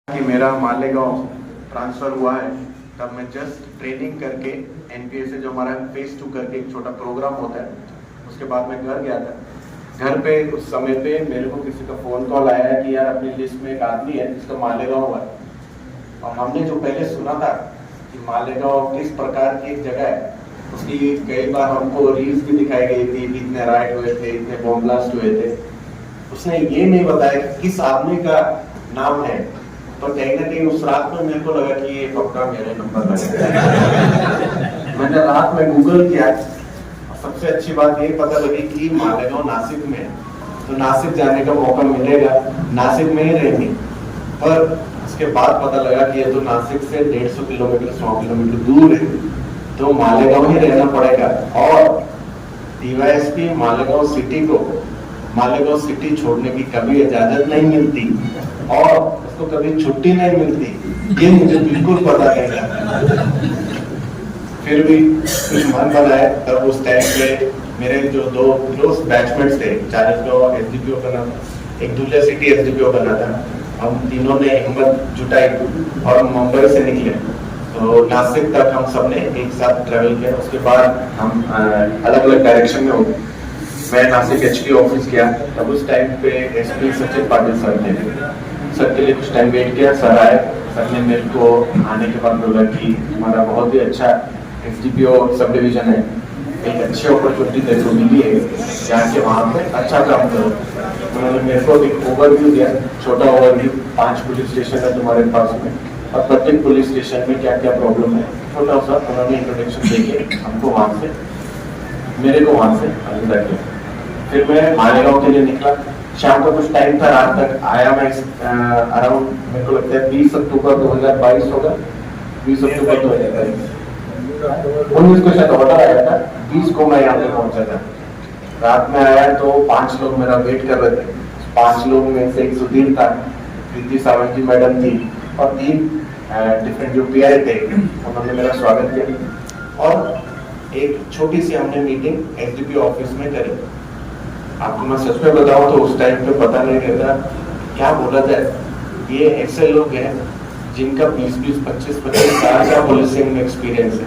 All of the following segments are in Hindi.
कि मेरा मालेगांव ट्रांसफ़र हुआ है, तब मैं जस्ट ट्रेनिंग करके एनपीए से जो हमारा फेस 2 करके एक छोटा प्रोग्राम होता है, उसके बाद मैं घर गया था। घर पे उस समय पे मेरे को किसी का फ़ोन कॉल आया है कि यार अपनी लिस्ट में एक आदमी है जिसका मालेगांव हुआ है। और हमने जो पहले सुना था कि मालेगांव किस प्रकार की एक जगह है, उसकी कई बार हमको रील्स भी दिखाई गई थी, इतने राइड हुए थे, इतने बॉम्ब ब्लास्ट हुए थे। उसने ये नहीं बताया कि किस आदमी का नाम है। तो कहीं ना कहीं उस रात में मेरे को लगा कि ये पक्का मेरे नंबर लगा। मैंने रात में गूगल किया, सबसे अच्छी बात ये पता लगी कि मालेगांव नासिक में, तो नासिक जाने का मौका मिलेगा, नासिक में ही रहेंगे। पर उसके बाद पता लगा कि ये तो नासिक से 150 किलोमीटर 100 किलोमीटर दूर है, तो मालेगांव ही रहना पड़ेगा। और डीवाईएसपी मालेगांव सिटी को मालेगांव सिटी छोड़ने की कभी इजाजत नहीं मिलती और उसको कभी छुट्टी नहीं मिलती, ये मुझे बिल्कुल पता नहीं था। फिर भी कुछ मन बनाया। तब उस टाइम पे मेरे जो 2 क्लोज बैचमेट्स थे, चालीसगांव एसडीपीओ का नाम, एक दूल्हा सिटी एसडीपीओ का नाम था, हम तीनों ने हिम्मत जुटाई और मुंबई से निकले। तो नासिक तक हम सबने एक साथ ट्रेवल किया। उसके बाद हम अलग अलग डायरेक्शन में हो गए। मैं नासिक एचपी ऑफिस गया, तब उस टाइम पे एसपी सचिन पाटिल सर थे। सर के लिए कुछ टाइम वेट किया, सर आए। सर ने मेरे को आने के बाद बोला कि हमारा बहुत ही अच्छा एसडीपीओ सब डिवीजन है, एक अच्छी अपॉर्चुनिटी तेरे को मिली है, जाके वहाँ पे अच्छा काम करो। उन्होंने मेरे को एक ओवरव्यू दिया, छोटा ओवरव्यू, 5 पुलिस स्टेशन है तुम्हारे पास में और प्रत्येक पुलिस स्टेशन में क्या क्या प्रॉब्लम है, छोटा सा उन्होंने इंट्रोडक्शन देके हमको वहाँ से, मेरे को वहाँ से अलविदा किया। फिर मैं मालेगांव के लिए निकला। शाम को कुछ टाइम था, रात तक आया मैं अराउंड, मेरे को लगता है 20 अक्टूबर 2022 होगा, 20 अक्टूबर 2022, 19 को शायद ऑर्डर आया था, 20 को मैं यहाँ पे पहुंचा था। रात में आया तो 5 लोग मेरा वेट कर रहे थे। 5 लोग में से एक सुधीर था, प्रीति सावंत जी मैडम थी और 3 डिफरेंट जो पीआई थे, उन्होंने मेरा स्वागत किया और एक छोटी सी हमने मीटिंग एसडीपी ऑफिस में करी। आपको मैं सच में बताऊं तो उस टाइम पे पता नहीं रहता क्या बोला जाए। ये ऐसे लोग हैं जिनका 20-20, 25-25 साल का पुलिसिंग में एक्सपीरियंस है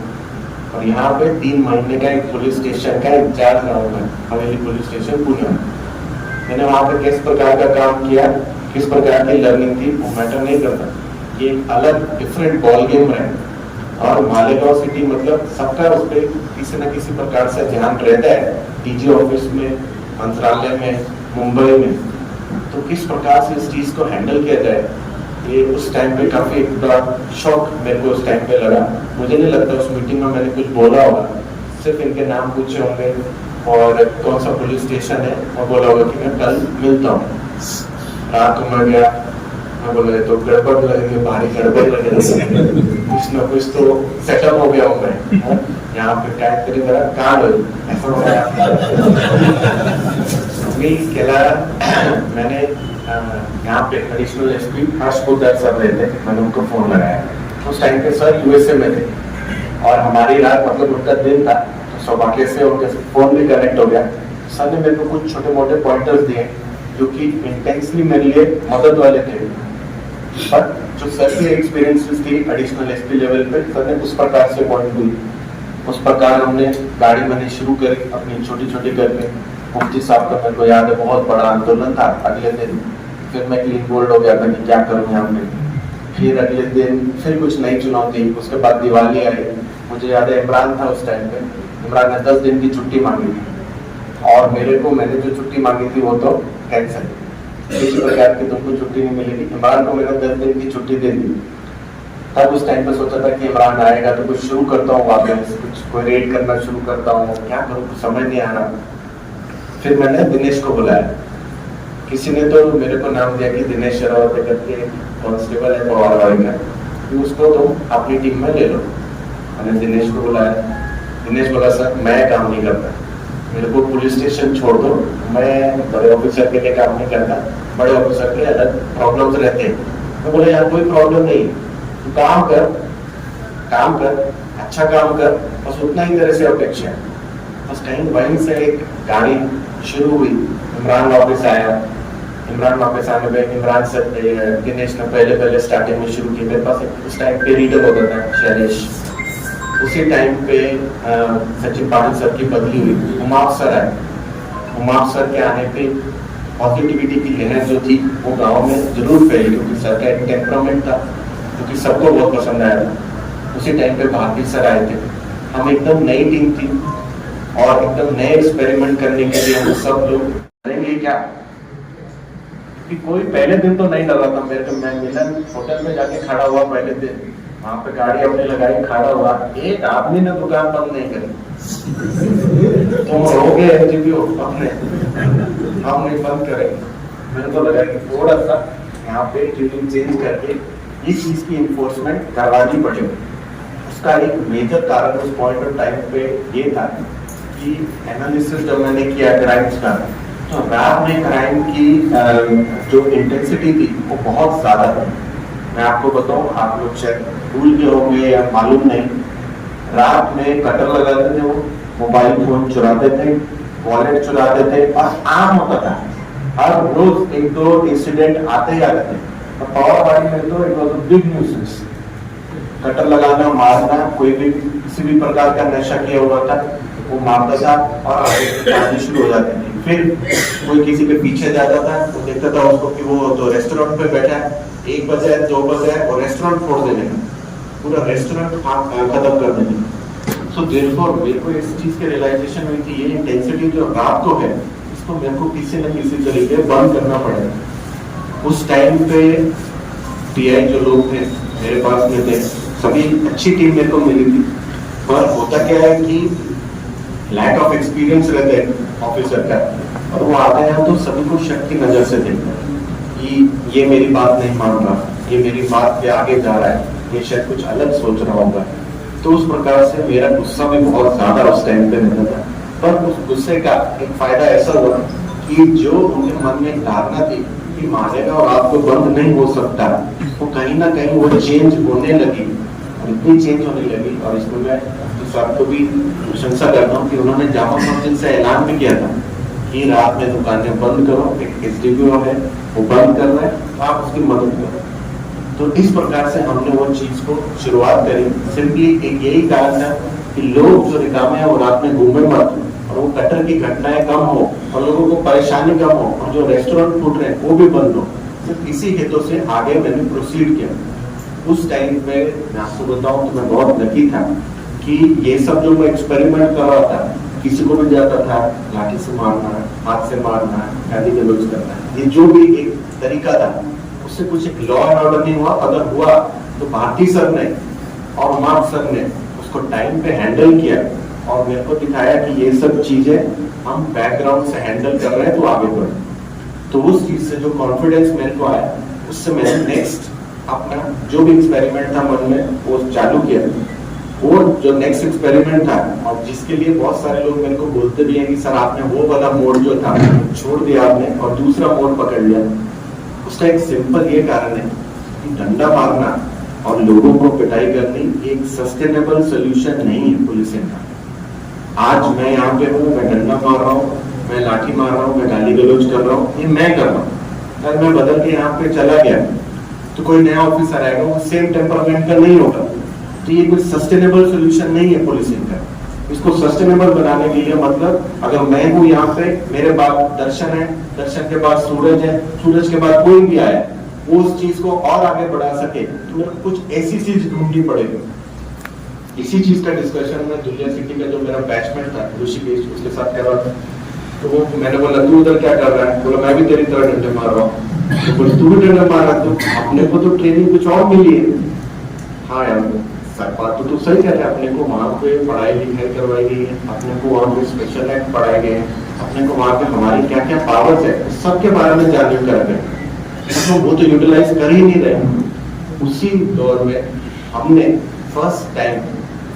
और यहाँ पे 3 महीने का एक पुलिस स्टेशन का इंचार्ज रहा हूँ मैं, हवेली पुलिस स्टेशन पुणे। मैंने वहाँ पे किस प्रकार का काम किया, किस प्रकार की लर्निंग थी, वो मैटर नहीं करता। ये एक अलग डिफरेंट बॉल गेम रहे और मालेगांव सिटी मतलब सबका उस पर किसी न किसी प्रकार से ध्यान रहता है, डीजी ऑफिस में, मंत्रालय में, मुंबई में। तो किस प्रकार से इस चीज को हैंडल किया जाए, ये उस टाइम पे काफी बड़ा शॉक मेरे को उस टाइम पे लगा। मुझे नहीं लगता उस मीटिंग में मैंने कुछ बोला होगा, सिर्फ इनके नाम पूछे होंगे और कौन सा पुलिस स्टेशन है और बोला होगा कि मैं कल मिलता हूँ। रात को मैं गया, मैं बोला तो गड़बड़ लगेगी, भारी गड़बड़ लगेगी, कुछ ना कुछ तो सेटअप हो गया होगा यहाँ पे, क्या करी मेरा कार्ड हो ऐसा हो गया। मैंने यहाँ पे additional SP Harsh Poddar sir रहते, मैंने उनको फोन लगाया। उस टाइम पे सर यूएसए में थे और हमारी रात मतलब उनका दिन था, तो सौभाग्य से उनके फोन भी कनेक्ट हो गया। सर ने मेरे को कुछ छोटे मोटे पॉइंटर्स दिए जो कि इंटेंसली मेरे लिए मदद वाले थे, बट जो सर की एक्सपीरियंसेस थी एडिशनल एसपी लेवल पे, सर ने उस प्रकार से पॉइंट दी। उस प्रकार हमने गाड़ी बनानी शुरू करी अपनी छोटी छोटी करके। मुफ्ती साहब का मेरे को याद है बहुत बड़ा आंदोलन था अगले दिन। फिर मैं क्लीन बोल्ड हो गया था कि क्या करूँ यहाँ पे। फिर अगले दिन फिर कुछ नई चुनौती, उसके बाद दिवाली आई। मुझे याद है इमरान था उस टाइम पे, इमरान ने 10 दिन की छुट्टी मांगी थी और मेरे को, मैंने जो छुट्टी मांगी थी वो तो कैंसिल, किसी प्रकार की तुमको छुट्टी नहीं मिलेगी। इमरान को मैंने 10 दिन की छुट्टी दे दी। तब उस टाइम पे सोचा था कि इमरान आएगा तो कुछ शुरू करता हूँ, वापस कुछ कोई रेड करना शुरू करता हूँ, क्या करूँ कुछ समझ नहीं आ रहा। फिर मैंने दिनेश को बुलाया। किसी ने तो मेरे को नाम दिया कि दिनेश शरावत करके कांस्टेबल है पवारवाड़ी का, कि उसको तुम अपनी टीम में ले लो। मैंने दिनेश को बुलाया। दिनेश बोला सर मैं काम नहीं करता, मेरे को पुलिस स्टेशन छोड़ दो, मैं बड़े ऑफिसर के लिए काम नहीं करता, बड़े ऑफिसर के अलग प्रॉब्लम्स रहते हैं। मैं बोला यार कोई प्रॉब्लम नहीं, तू काम कर, अच्छा काम कर, बस उतना ही तरह से अपेक्षा है। बस कहीं वहीं से एक गाड़ी शुरू हुई। इमरान वापस आया, इमरान वापस आने पे इमरान सर दिनेश ने पहले स्टार्टिंग में शुरू किया। मेरे पास उस टाइम पे रीडर होता था शैलेश, उसी टाइम पे सचिन पाटिल सर की बदली हुई, उमाप सर आए। उमाप सर के आने पे पॉजिटिविटी की लहर जो थी वो गांव में जरूर फैली, क्योंकि सर का एक टेम्परामेंट था क्योंकि सबको बहुत पसंद आया था। उसी टाइम पे भारती सर आए थे। हम एकदम नई टीम थी और एकदम नए एक्सपेरिमेंट करने के लिए हम सब लोग करेंगे क्या कि कोई पहले दिन तो नहीं डरा था मेरे को। मैं मिलन होटल में जाके खड़ा हुआ पहले दिन, वहां पे गाड़ी अपने लगाई, खड़ा हुआ, एक आदमी ने दुकान बंद नहीं करी। तुम रहोगे एनजीपीओ अपने, हम नहीं बंद करेंगे। मेरे को लगा कि थोड़ा सा यहाँ पे ट्यूनिंग चेंज करके इस चीज की इन्फोर्समेंट करवानी पड़ेगी। उसका एक मेजर कारण उस पॉइंट ऑफ टाइम पे ये था कि एनालिसिस जब मैंने किया क्राइम्स का, तो रात में क्राइम की जो इंटेंसिटी थी वो बहुत ज्यादा थी। मैं आपको बताऊं, आप लोग शायद भूल गए होंगे या मालूम नहीं, रात में कटर लगाते थे, वो मोबाइल फोन चुराते थे, वॉलेट चुराते थे, और आम होता था। हर रोज एक दो इंसिडेंट आते ही आते थे। तो पावरवाड़ी में तो it was a big news. Cutter लगाना, मारना, कोई भी किसी भी प्रकार का नशा किया हुआ था वो मारता था और आगे शुरू हो जाती थी। फिर कोई किसी के पीछे जाता था, वो देखता था उसको कि वो तो रेस्टोरेंट पे बैठा है, 1 बजे है 2 बजे है, वो रेस्टोरेंट फोड़ देने का, पूरा रेस्टोरेंट खत्म कर देने का। सो देयरफॉर मेरे को इस चीज की रियलाइजेशन हुई कि ये इंटेंसिटी जो रात को है, इसको मेरे को किसी न किसी तरीके बंद करना पड़ेगा। उस टाइम पे टीआई जो लोग थे मेरे पास में थे, सभी अच्छी टीम मेरे को मिली थी, पर होता क्या है कि लैक ऑफ एक्सपीरियंस रहते हैं ऑफिसर का, और वो आते हैं तो सभी को शक की नजर से देखते हैं कि ये मेरी बात नहीं मान रहा, ये मेरी बात के आगे जा रहा है, ये शायद कुछ अलग सोच रहा होगा। तो उस प्रकार से मेरा गुस्सा भी बहुत ज्यादा उस टाइम पे रहता था। पर उस गुस्से का एक फायदा ऐसा हुआ कि जो उनके मन में धारणा थी कि मारेगा और आपको बंद नहीं हो सकता, वो कहीं ना कहीं वो चेंज होने लगी, और इतनी चेंज होने लगी। और इसमें मैं सबको भी प्रशंसा करता हूँ कि उन्होंने जामा मस्जिद से ऐलान भी किया था कि रात में दुकानें बंद करो, एक एसडीपीओ है वो बंद कर रहा है, आप उसकी मदद करो। तो इस प्रकार से हमने वो चीज को शुरुआत करी। सिंपली एक यही कारण था कि लोग जो रिकामे हैं वो रात में घूमे मत, और वो कटर की घटनाएं कम हो, और लोगों को परेशानी कम हो, और जो रेस्टोरेंट फूट रहे हैं वो भी बंद हो। सिर्फ इसी हेतु से आगे मैंने प्रोसीड किया। उस टाइम पे मैं आपको बताऊं तो मैं बहुत लकी था कि ये सब जो मैं एक्सपेरिमेंट कर रहा था, किसी को भी जाता था लाठी से मारना, हाथ से मारना, गाली गलौज करना, ये जो भी एक तरीका था, उससे कुछ एक लॉ एंड ऑर्डर नहीं हुआ। अगर हुआ तो भारती सर ने और उमाप सर ने उसको टाइम पे हैंडल किया और मेरे को दिखाया कि ये सब चीजें हम बैकग्राउंड से हैंडल कर रहे हैं, तो आगे बढ़े। तो उस चीज से जो कॉन्फिडेंस मेरे को आया, उससे मैंने नेक्स्ट अपना जो भी एक्सपेरिमेंट था मन में वो चालू किया। वो जो नेक्स्ट एक्सपेरिमेंट था, और जिसके लिए बहुत सारे लोग मेरे को बोलते भी हैं कि सर आपने वो वाला मोड जो था छोड़ दिया आपने और दूसरा मोड पकड़ लिया। उसका एक सिंपल ये कारण है कि डंडा मारना और लोगों को पिटाई करनी एक सस्टेनेबल सोल्यूशन नहीं है पुलिसिंग का। आज मैं यहाँ पे हूँ, मैं डंडा मार रहा हूँ, मैं लाठी मार रहा हूँ, मैं गाली गलौज कर रहा हूँ, ये मैं कर रहा हूँ। अगर मैं बदल के यहाँ पे चला गया तो कोई नया ऑफिसर आएगा, वो सेम टेम्परामेंट का नहीं होगा। तो ये कोई सस्टेनेबल सोल्यूशन नहीं है पुलिसिंग का। इसको सस्टेनेबल बनाने के लिए मतलब अगर मैं हूँ यहाँ पे, मेरे बाद दर्शन है, दर्शन के बाद सूरज है, सूरज के बाद कोई भी आए, वो उस चीज को और आगे बढ़ा सके, तो मेरे को कुछ ऐसी चीज ढूंढनी पड़ेगी। इसी चीज का डिस्कशन में दुनिया सिटी का जो मेरा बैचमेट था ऋषिकेश, उसके साथ कर रहा था। तो वो मैंने बोला तू उधर क्या कर रहा है? बोला मैं भी तेरी तरह डंडे मार रहा हूँ। तो बोले तू भी डंडे मार रहा है, तो अपने को तो ट्रेनिंग कुछ और मिली है। हाँ यार बात तो सही कह रहे हैं, अपने को वहाँ पे पढ़ाई लिखाई करवाई गई है, अपने को वहाँ पे स्पेशल एक्ट पढ़ाए गए हैं, अपने को वहाँ पे हमारी क्या क्या पावर्स है सबके बारे में जानने कर रहे हैं, तो वो तो यूटिलाइज कर ही नहीं रहे। उसी दौर में हमने फर्स्ट टाइम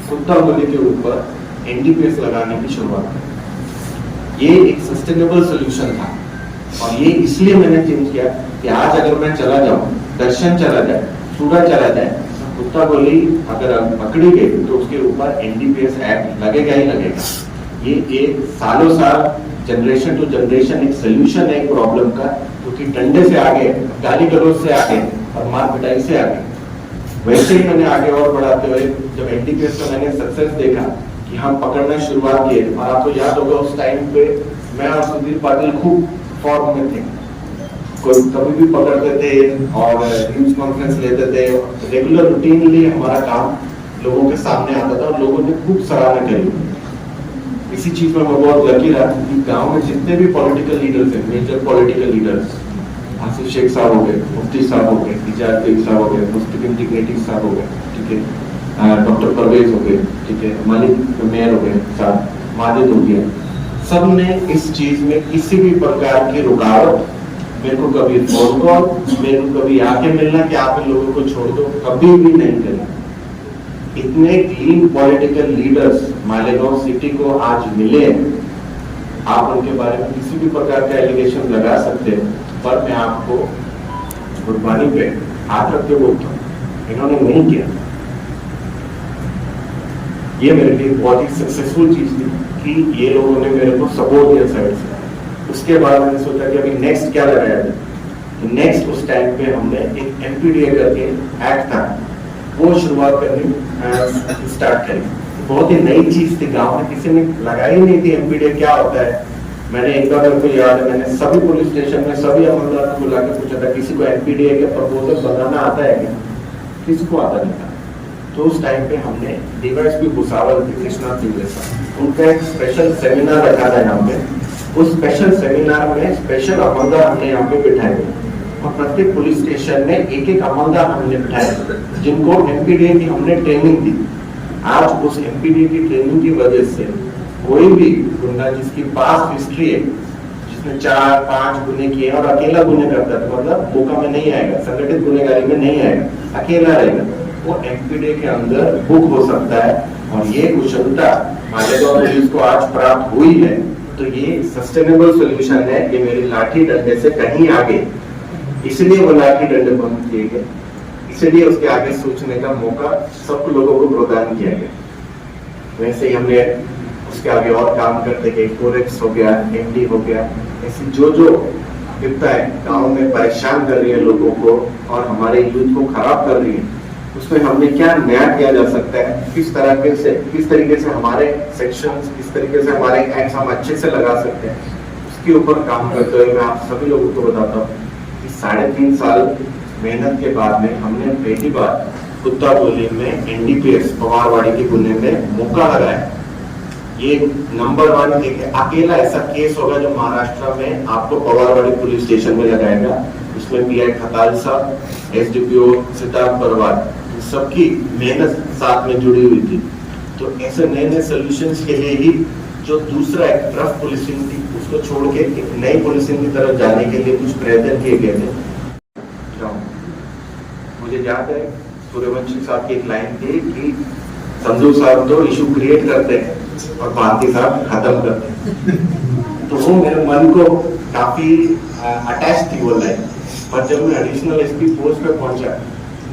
कुत्ता बोली के ऊपर एनडीपीएस लगाने की शुरुआत की। ये एक सस्टेनेबल सोल्यूशन था, और ये इसलिए मैंने चेंज किया कि आज अगर मैं चला जाऊँ, दर्शन चला जाए, सूरज चला जाए, कुत्ता गोली अगर पकड़ी गई तो उसके ऊपर एनडीपीएस एक्ट लगेगा ही लगेगा। ये एक सालों साल जनरेशन टू जनरेशन एक सोल्यूशन है एक प्रॉब्लम का, क्योंकि डंडे से आगे, गाली गलौज से आगे और मार पिटाई से आगे, वैसे ही मैंने आगे और बढ़ाते हुए जब एनडीपीएस में मैंने सक्सेस देखा कि हम पकड़ना शुरुआत किए, और आपको याद होगा उस टाइम पे मैं और सुधीर पाटिल खूब फॉर्म में थे, कोई कभी भी पकड़ते थे और न्यूज कॉन्फ्रेंस लेते थे, रेगुलर रूटीनली हमारा काम लोगों के सामने आता था और लोगों ने खूब सराहना करी। इसी चीज में मैं बहुत लकी रहा कि गांव में जितने भी पॉलिटिकल लीडर्स हैं, major political leaders, Asif Sheikh साहब हो गए, मुफ्ती साहब हो गए, इजाज बेग साहब हो गए, मुस्लिम डिग्नेटरी साहब हो गए, ठीक है, डॉक्टर परवेज हो गए, ठीक है, मालिक मेयर हो गए साहब, माजिद हो गया, सब ने इस चीज में किसी भी प्रकार की रुकावट, मेरे को कभी फोन कॉल, मेरे को कभी आके मिलना कि आप इन लोगों को छोड़ दो, कभी भी नहीं करें। इतने clean political leaders Malegaon city को आज मिले, आप उनके बारे में किसी भी प्रकार का एलिगेशन लगा सकते हैं, पर मैं आपको कुर्बानी पे हाथ रख के बोलता हूँ, इन्होंने नहीं किया। ये मेरे लिए बहुत ही सक्सेसफुल चीज थी कि ये लोगों ने मेरे को सपोर्ट दिया साइड से। उसके बाद मैंने सोचा कि अभी नेक्स्ट क्या लगाया जाए, तो नेक्स्ट उस टाइम पे हमने एक एमपीडीए करके एक्ट था, वो शुरुआत करनी स्टार्ट करी। बहुत ही नई चीज थी, गांव में किसी ने लगाई नहीं थी एमपीडीए क्या होता है। मैंने एक बार, मेरे को याद है, मैंने सभी पुलिस स्टेशन में सभी अमलदार को बुला के पूछा था किसी को एमपीडीए का प्रपोजल बनाना आता है क्या, किसी को आता नहीं था। तो उस टाइम पे हमने डीवाईएसपी भुसावल कृष्णा सिंह जैसा उनका एक स्पेशल सेमिनार रखा था यहाँ पे। उस स्पेशल सेमिनार में स्पेशल अमलदार हमने यहाँ पे बिठाए और प्रत्येक पुलिस स्टेशन में एक एक अमलदार हमने बिठाए जिनको एमपीडीए की हमने ट्रेनिंग दी। आज उस एमपीडीए की ट्रेनिंग की वजह से कोई भी गुंडा जिसकी पास हिस्ट्री है, जिसने 4-5 गुने किए और अकेला गुने करता है, मतलब मौका में नहीं आएगा, संगठित गुनेगारी में नहीं आएगा, अकेला रहेगा, वो एमपीडीए के अंदर बुक हो सकता है। और ये कुशलता मालेगांव पुलिस को आज प्राप्त हुई है, तो ये सस्टेनेबल सोल्यूशन है। ये मेरी लाठी डंडे से कहीं आगे, इसलिए वो लाठी डंडे बंद किए गए, इसलिए उसके आगे सोचने का मौका सब लोगों को प्रदान किया गया। वैसे ही हमने उसके आगे और काम करते गए, कोरेक्स हो गया, एमडी हो गया, ऐसी जो विपदाएं गांव में परेशान कर रही है लोगों को और हमारे यूथ को खराब कर रही है, उसमें हमने क्या नया किया जा सकता है, किस तरीके से हमारे सेक्शंस, किस तरीके से हमारे एक्ट्स हम अच्छे से लगा सकते हैं, उसके ऊपर काम करते हुए मैं आप सभी लोगों को बताता हूँ कि 3.5 साल मेहनत के बाद में हमने पहली बार कुत्ता बोली में एनडीपीएस पवारवाड़ी के गुने में मौका लगाया। ये नंबर 1 एक अकेला ऐसा केस होगा जो महाराष्ट्र में आपको पवारवाड़ी पुलिस स्टेशन में लगाएगा। उसमें पीआई खताल साहब, एसडीपीओ सिद्धार्थ परवार, सबकी मेहनत साथ में जुड़ी हुई थी। तो ऐसे नए नए सोल्यूशंस के लिए ही जो दूसरा एक रफ पुलिसिंग थी उसको छोड़ के एक नई पुलिसिंग की तरफ जाने के लिए कुछ प्रयत्न किए गए थे। मुझे याद है सूर्यवंशी साहब की एक लाइन थी कि संधू साहब तो इशू क्रिएट करते हैं और भारती साहब खत्म करते हैं। तो वो मेरे मन को काफी अटैच थी वो लाइन। पर जब मैं एडिशनल एसपी पोस्ट पे पहुंचा,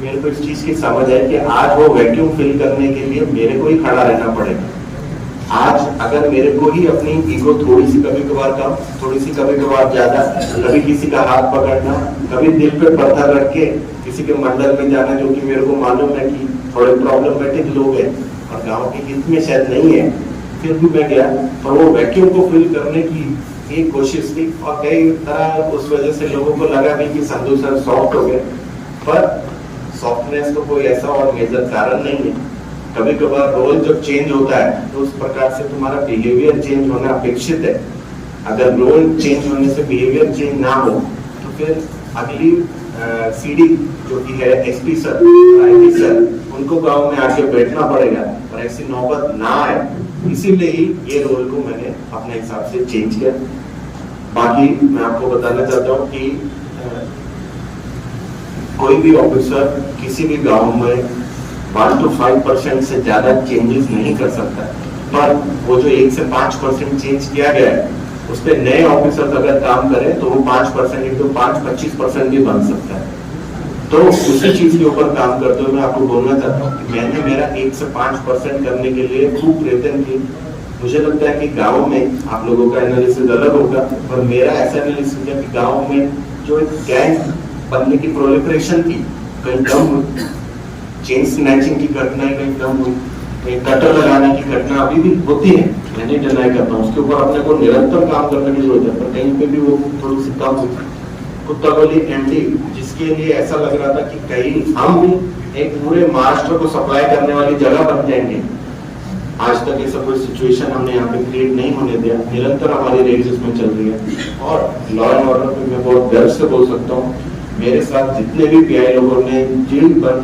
मेरे को इस चीज की समझ है कि आज वो वैक्यूम फिल करने के लिए मेरे को ही खड़ा रहना पड़ेगा। आज अगर मेरे को ही अपनी ईगो थोड़ी सी कभी कभार कम, थोड़ी सी कभी कभार ज्यादा, कभी किसी का हाथ पकड़ना, कभी दिल पे पत्थर रख के किसी के मंडल में जाना, जो कि मेरे को मालूम है कि थोड़े प्रॉब्लमेटिक लोग हैं और गांव के हित में शायद नहीं है, फिर भी मैं गया। पर वो वैक्यूम को फिल करने की एक कोशिश थी और कई तरह उस वजह से लोगों को लगा भी कि संधू सर सॉफ्ट हो गए, पर सॉफ्टनेस तो कोई ऐसा और मेजर कारण नहीं है। कभी कभार रोल जब चेंज होता है तो उस प्रकार से तुम्हारा बिहेवियर चेंज होना अपेक्षित है। अगर रोल चेंज होने से बिहेवियर चेंज ना हो तो फिर अगली सीडी जो कि है एसपी सर, आईपी सर, उनको गांव में आके बैठना पड़ेगा और ऐसी नौबत ना आए, इसीलिए ही ये रोल को मैंने अपने हिसाब से चेंज किया। बाकी मैं आपको बताना चाहता हूँ कि कोई भी ऑफिसर किसी भी गांव में 1 to 5% से ज्यादा चेंजेस नहीं कर सकता, पर वो जो 1 से 5% चेंज किया गया है उस पर नए ऑफिसर्स अगर काम करें तो वो 5% into 5 25% भी बन सकता है। तो उसी चीज के ऊपर काम करते हुए मैं आपको बोलना चाहता हूँ कि मैंने मेरा 1 से 5% करने के लिए खूब प्रयत्न किए। मुझे लगता है कि गाँव में आप लोगों का एनालिसिस अलग होगा, पर मेरा ऐसा एनालिसिस है कि गाँव में जो गैंग बनने की प्रोलिफरेशन थी कहीं कम हुई, चेन स्नैचिंग की घटनाएं कहीं कम हुई, कहीं कटर लगाने की घटना अभी भी होती है, मैं नहीं डिनाई करता हूँ, उसके ऊपर अपने को निरंतर काम करने की जरूरत है, पर कहीं पे भी वो थोड़ी सी कम हुई। कुत्तागोली एमडी, जिसके लिए ऐसा लग रहा था कि कहीं हम भी एक पूरे महाराष्ट्र को सप्लाई करने वाली जगह बन जाएंगे, आज तक ऐसा कोई सिचुएशन हमने यहाँ पे क्रिएट नहीं होने दिया। निरंतर हमारी रेंज इसमें चल रही है और लॉ एंड ऑर्डर पे मैं बहुत गर्व से बोल सकता हूँ, मेरे साथ जितने भी पीआई लोगों ने दिल भर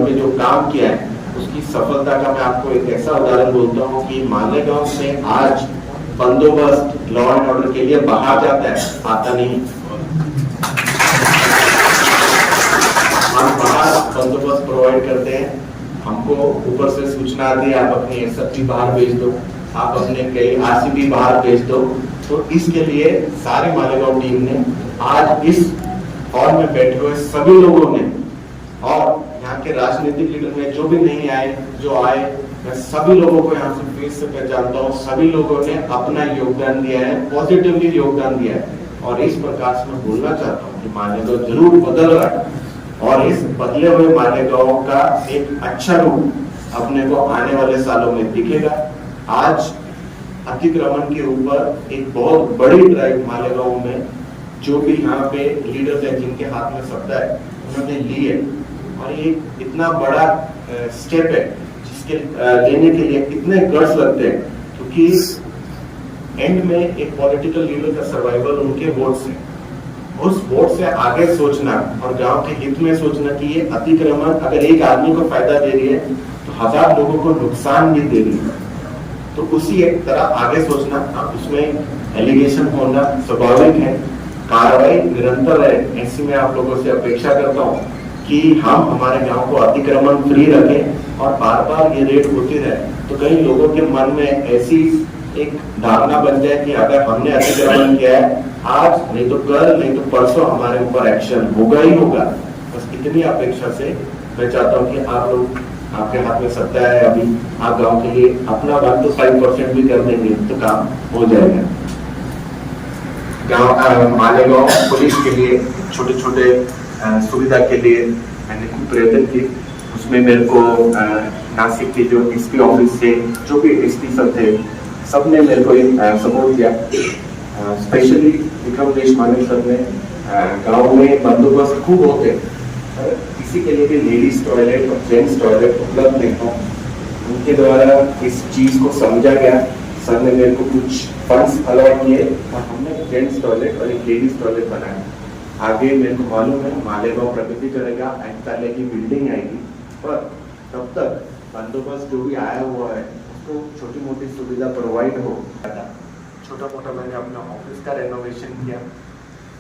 के जो काम किया है, उसकी सफलता का मैं आपको एक ऐसा उदाहरण बोलता हूँ कि मालेगांव से आज बंदोबस्त लॉ एंड ऑर्डर के लिए बाहर जाता है, आता नहीं। हम बाहर बंदोबस्त प्रोवाइड करते हैं, हमको ऊपर से सूचना आती है आप अपनी एसएसपी बाहर भेज दो, आप अपने कई आरसीबी बाहर भेज दो। तो इसके लिए सारे मालेगांव टीम ने आज इस हॉल में बैठे हुए सभी लोगों ने और यहाँ के राजनीतिक लीडर में जो भी नहीं आए, जो आए, मैं सभी लोगों को यहाँ से फेस से पहचानता हूँ, सभी लोगों ने अपना योगदान दिया है, पॉजिटिवली योगदान दिया है। और इस प्रकार से मैं बोलना चाहता हूँ कि मालेगांव जरूर बदल रहा है और इस बदले हुए मालेगांव का एक अच्छा रूप अपने को आने वाले सालों में दिखेगा। आज अतिक्रमण के ऊपर एक बहुत बड़ी ड्राइव मालेगांव में जो भी यहाँ पे लीडर्स हैं जिनके हाथ में सत्ता है उन्होंने ली है और ये इतना बड़ा स्टेप है जिसके लेने के लिए कितने गट्स लगते हैं, क्योंकि एंड में एक पॉलिटिकल लीडर का सर्वाइवल उनके वोट से, उस वोट से आगे सोचना और गांव के हित में सोचना कि ये अतिक्रमण अगर एक आदमी को फायदा दे रही है तो 1000 लोगों को नुकसान भी दे रही है, तो उसी एक तरह आगे सोचना। अब उसमें एलिगेशन होना स्वाभाविक है, कार्रवाई निरंतर है, ऐसी में आप लोगों से अपेक्षा करता हूँ कि हम हमारे गांव को अतिक्रमण फ्री रखें और बार बार ये रेट होती रहे, तो कई लोगों के मन में ऐसी एक धारणा बन जाए कि अगर हमने अतिक्रमण किया है आज नहीं तो कल नहीं तो परसों हमारे ऊपर एक्शन होगा ही होगा। बस इतनी अपेक्षा से मैं चाहता हूँ कि आप लोग, आपके हाथ में सत्ता है, अभी आप गांव के लिए अपना 1 to 5% भी कर देंगे तो काम हो जाएगा। गांव मालेगांव पुलिस के लिए छोटे छोटे सुविधा के लिए मैंने कुछ प्रयत्न किए, उसमें मेरे को नासिक के जो एसपी ऑफिस से जो भी एसपी सब थे सबने मेरे को सपोर्ट किया। स्पेशली विक्रम देशमाने सर ने गांव में बंदोबस्त खूब होते, किसी के लिए भी लेडीज टॉयलेट और जेंट्स टॉयलेट उपलब्ध नहीं था, उनके द्वारा इस चीज को समझा गया। सर ने मेरे को कुछ फंड्स अलॉट किए और हमने जेंट्स टॉयलेट और एक लेडीज टॉयलेट बनाया। आगे मेरे को मालूम है मालेगांव प्रगति करेगा, 8 ताले की बिल्डिंग आएगी, पर तब तक बंदोबस्त जो भी आया हुआ है उसको छोटी मोटी सुविधा प्रोवाइड हो। छोटा मोटा मैंने अपना ऑफिस का रेनोवेशन किया,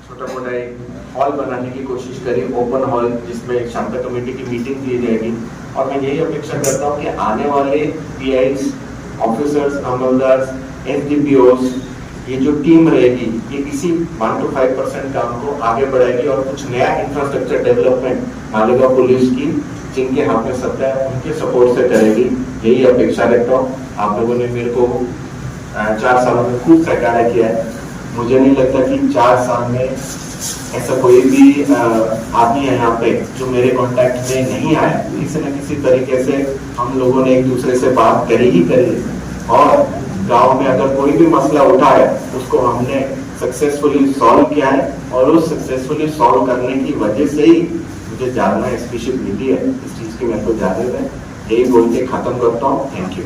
छोटा मोटा एक हॉल बनाने की कोशिश करी, ओपन हॉल जिसमें शांता कमेटी की मीटिंग दी जाएगी। और मैं यही अपेक्षा करता हूँ कि आने वाले पीआईज, ऑफिसर्स, अमलदार, एसडीपीओस, ये जो टीम रहेगी ये इसी 1 to 5% काम को आगे बढ़ाएगी और कुछ नया इंफ्रास्ट्रक्चर डेवलपमेंट मालेगांव पुलिस की जिनके हाथ में सत्ता है उनके सपोर्ट से करेगी, यही अपेक्षा रखता हूँ। आप लोगों ने मेरे को 4 सालों में खूब सहकार्य किया है, मुझे नहीं लगता कि 4 साल में ऐसा कोई भी आदमी है यहाँ पे जो मेरे कांटेक्ट में नहीं आया। किसी न किसी तरीके से हम लोगों ने एक दूसरे से बात करी ही करी और गांव में अगर कोई भी मसला उठा है उसको हमने सक्सेसफुली सॉल्व किया है और उस सक्सेसफुली सॉल्व करने की वजह से ही मुझे जालना एसपीशिप मिली है। इस चीज की मेरे को इजाजत है, यही बोल के खत्म करता हूँ। Thank you.